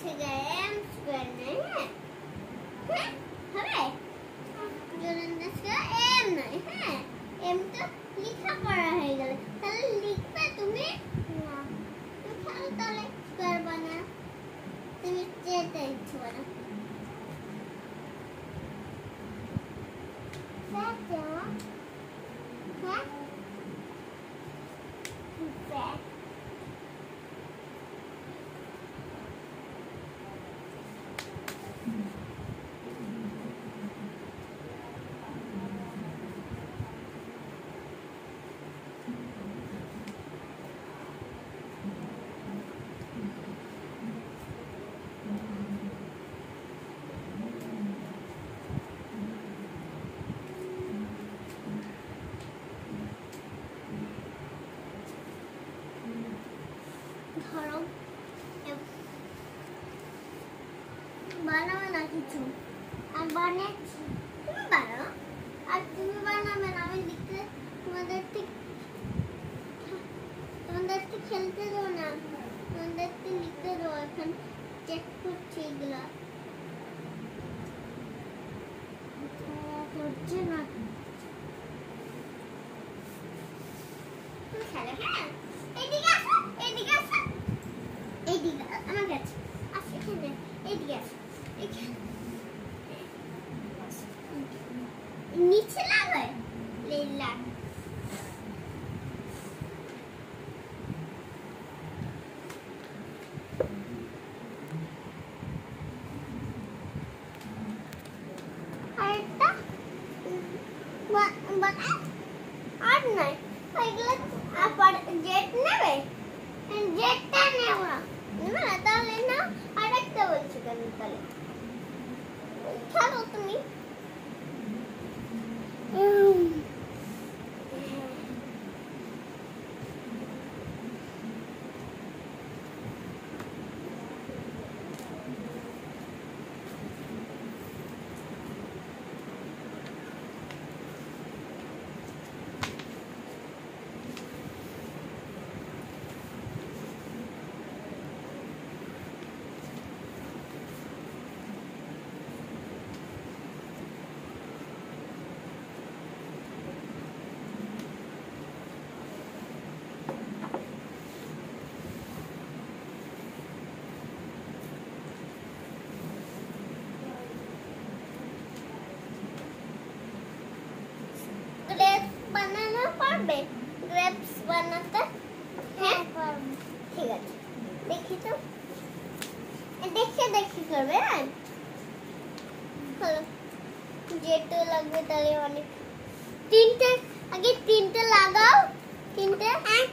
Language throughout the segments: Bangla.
থেকে m স্কয়ার নেই হ্যাঁ হবে জোরেন্দ্র স্কয়ার m নয় হ্যাঁ m তো লেখা পড়া হয়ে গেল তাহলে লিখবে তুমি না তুমি তাহলে স্কয়ার বানা তুমি যেটা ইচ্ছা বানা Sete, hả? Sete. ধরো বানাবে না কিছু আর বানাচ্ছি তুমি বানাও আর তুমি বানাবে না আমি লিখতে তোমাদের খেলতে দেবো না তোমাদের লিখতে দেবো এখন চেক করছি এগুলো হচ্ছে না তুমি খেলে হ্যাঁ এইদিকে আসো এইদিকে আসো এইদিকে আমার কাছে আসো এখানে এইদিকে আসো নিচে লাগাবে লেলা আরেকটা আর নাই এগুলো আবার জেট নেবে জেটটা নেব না না তাহলে না আরেকটা বলছি কেন তাহলে খেলো তুমি বানানো পারবে গ্রেপস বানাতে হ্যাঁ পারবে ঠিক আছে দেখি তো দেখে করবে হ্যাঁ চলো যেটা লাগবে তাহলে অনেক তিনটে লাগাও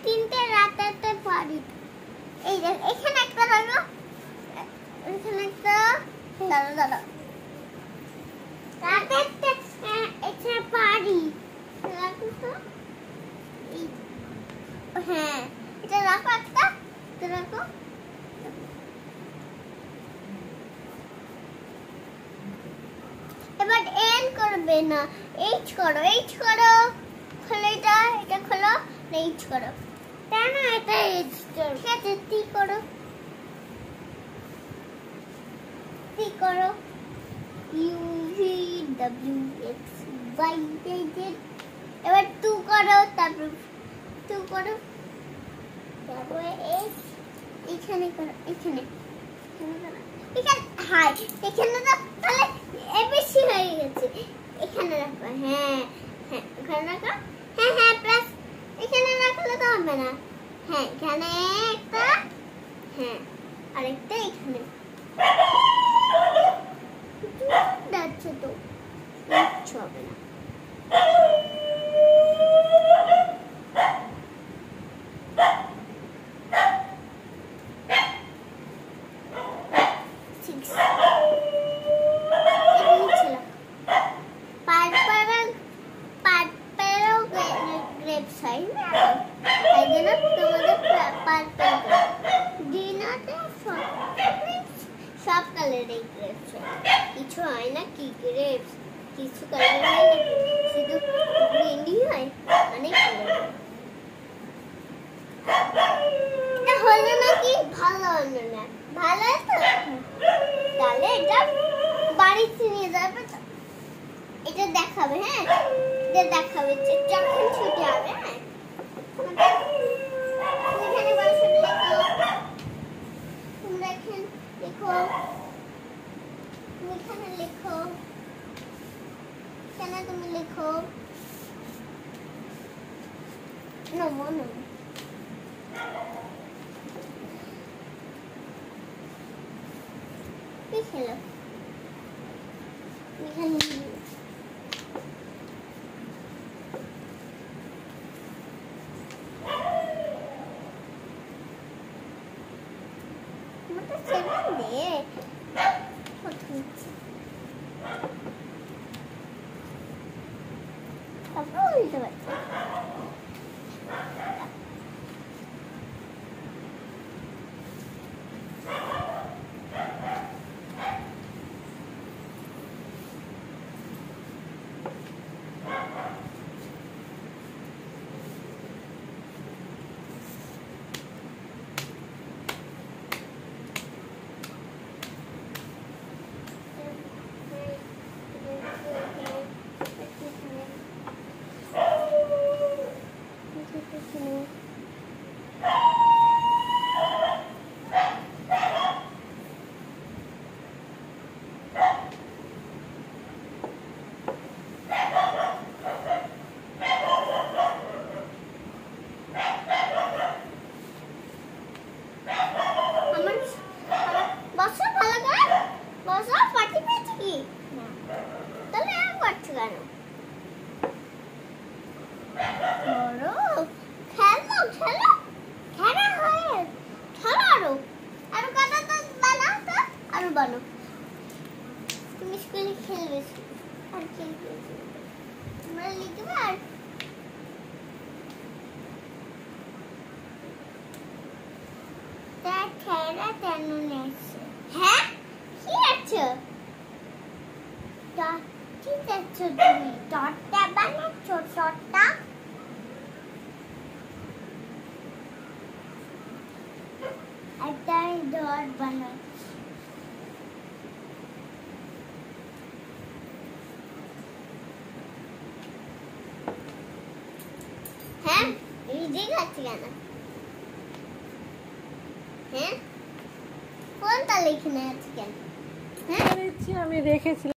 তিনটে রাতাতে পারি এই দেখ এখানে একটা লাগাও এখানে একটা দাঁড়া রাতাতে এটা পারি হ্যাঁ এটা রাখো একটা রাখো এবার এন করবে না এইচ করো খোলো এটা খোলো এইচ করো কেন এটা এইচ করো ঠিক আছে টি করো U V W X Y Z এবার টু করো তারপরে এখানে করো এখানে হাই এখানে তো তাহলে এবিসি হয়ে গেছে এখানে রাখো হ্যাঁ এখানে রাখো হ্যাঁ প্লাস এখানে রাখলে তো হবে না হ্যাঁ এখানে একটা হ্যাঁ আরেকটা এখানে যাচ্ছে তো কিচ্ছু হবে না সব কালারের গ্রেপস কিছু হয় না কি গ্রেপস কিছু কালার হয় না শুধু গ্রিনই হয় অনেক কালার এটা হলো না কি ভালো না ভালো তো তাহলে এটা বাড়িতে নিয়ে যাবে তো এটা দেখাবে হ্যাঁ এটা দেখাবে যে যখন ছুটি হবে হ্যাঁ এখানে বসে লেখো তোমরা এখানে লেখো তুমি এখানে লেখো কেন তুমি লেখো নমো নমো কি খেলো এখানে মতো ছেড়ে দে প্রথম তারপর উল্টে পারছি বলো তুমি স্কুলে খেলবে আর খেলবে তোমরা লিখবে আর খেলা কেন নেছে হ্যাঁ কি আছে ঠিক আছে তুমি ডটটা বানাচ্ছ ডটটা একটা ডট বানাচ্ছি হ্যাঁ এই যে গাছ কেন হ্যাঁ কোনটা লিখনে আছে কেন হ্যাঁ আমি রেখেছি